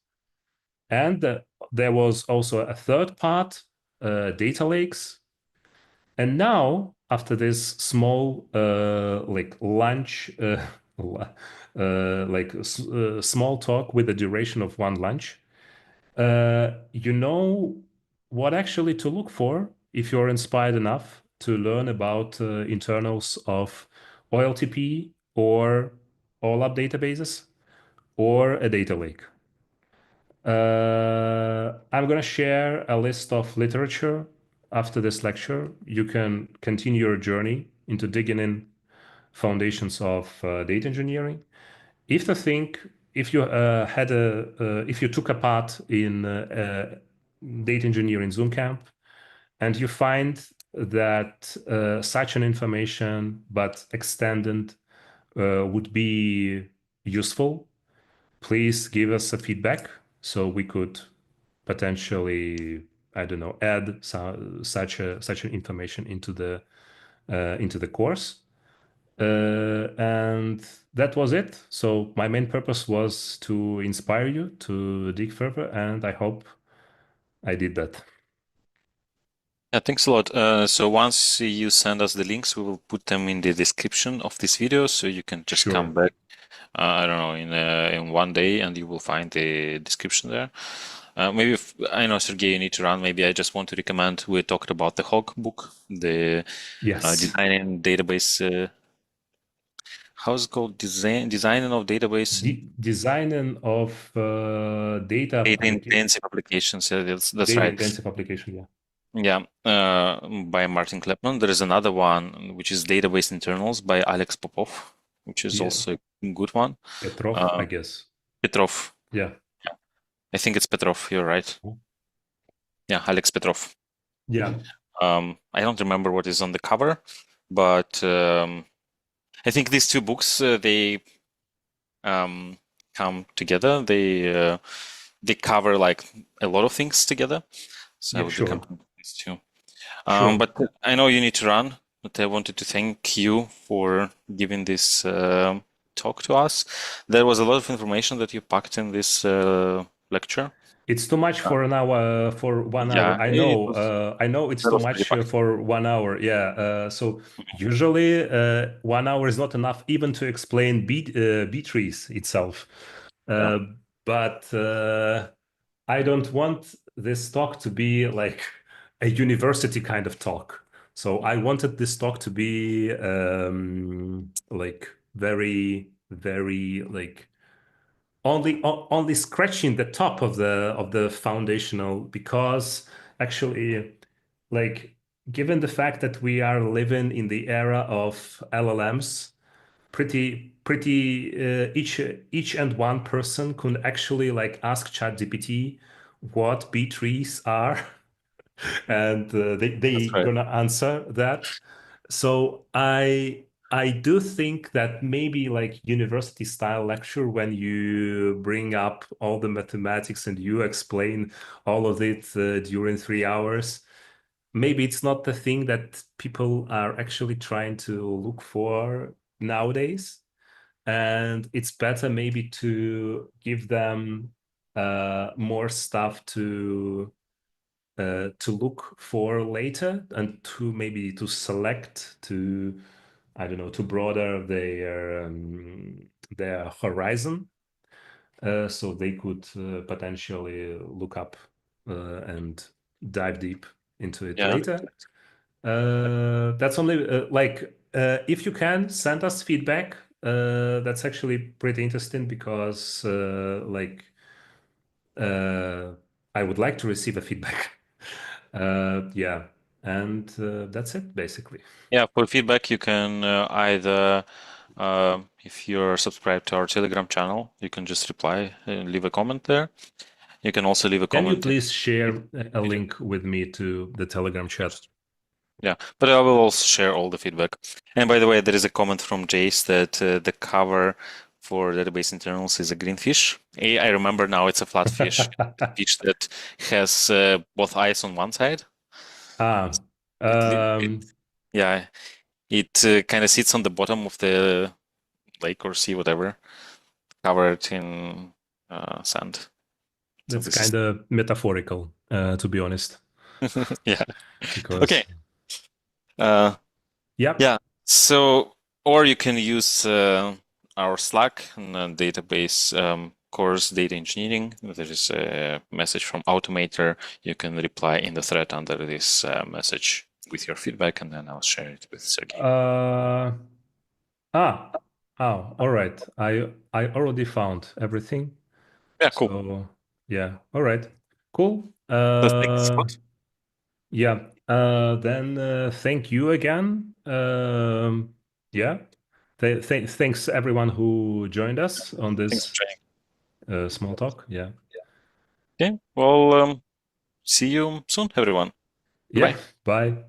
And there was also a third part, data lakes. And now, after this small like lunch, small talk with a duration of one lunch, you know what actually to look for if you're inspired enough to learn about internals of OLTP or OLAP databases or a data lake. I'm going to share a list of literature after this lecture. You can continue your journey into digging in foundations of data engineering. If you think, if you if you took a part in data engineering Zoom camp and you find that such an information but extended would be useful, please give us a feedback so we could potentially, I don't know, add such an information into the course. And that was it. So my main purpose was to inspire you to dig further, and I hope I did that. Yeah, thanks a lot. So once you send us the links, we will put them in the description of this video, so you can just come Sure. back. I don't know, in one day, and you will find the description there. Maybe I know, Sergey, you need to run. Maybe I just want to recommend. We talked about the Hog book, the Yes. designing database. How's it called? Designing of database. Designing of Data intensive applications. Yeah, that's data right. intensive application. Yeah. Yeah, by Martin Kleppmann. There is another one which is Database Internals by Alex Popov, which is Yeah. also a good one. Petrov, I guess. Petrov. Yeah. I think it's Petrov. You're right. Yeah, Alex Petrov. Yeah. I don't remember what is on the cover, but I think these two books they come together. They cover like a lot of things together. So I Yeah, would sure. recommend these two. Sure. But I know you need to run, but I wanted to thank you for giving this talk to us. There was a lot of information that you packed in this lecture. It's too much for an hour, for 1 hour. Yeah, it was, I know it's that too was pretty much packed. for 1 hour. Yeah. So usually 1 hour is not enough even to explain B trees itself. Yeah, Uh, but I don't want this talk to be like a university kind of talk. So I wanted this talk to be like very, very like only scratching the top of the foundational, because actually, like, given the fact that we are living in the era of LLMs, pretty each and one person could actually like ask ChatGPT what B trees are, and they that's right. gonna answer that. So I do think that maybe like university style lecture, when you bring up all the mathematics and you explain all of it during 3 hours, maybe it's not the thing that people are actually trying to look for nowadays. And it's better maybe to give them more stuff to look for later, and to maybe to select, to, I don't know, to broaden their horizon, so they could potentially look up and dive deep into it Yeah, later. That's only if you can send us feedback. That's actually pretty interesting, because I would like to receive a feedback. Yeah, and that's it basically. yeah. For feedback, you can either, if you're subscribed to our Telegram channel, you can just reply and leave a comment there. You can also leave a Can you comment in please the share a video. link with me to the Telegram chat? Yeah, but I will also share all the feedback. And by the way, there is a comment from Jace that the cover for database internals is a green fish. I remember now it's a flat fish, fish that has both eyes on one side. Ah, Yeah, it kind of sits on the bottom of the lake or sea, whatever, covered in sand. So That's this is kind of metaphorical, to be honest, yeah. because Okay. Uh, yeah, yeah. So, or you can use our Slack and database course data engineering. There is a message from Automator. You can reply in the thread under this message with your feedback, and then I'll share it with Sergey. uh, ah, oh, all right. I already found everything. Yeah, cool. So yeah, all right, cool. So thanks, Scott. Yeah. Then thank you again. Yeah. Thanks everyone who joined us on Thanks for this joining. small talk. Yeah. Okay. Well, see you soon, everyone. Yeah. Bye. Bye.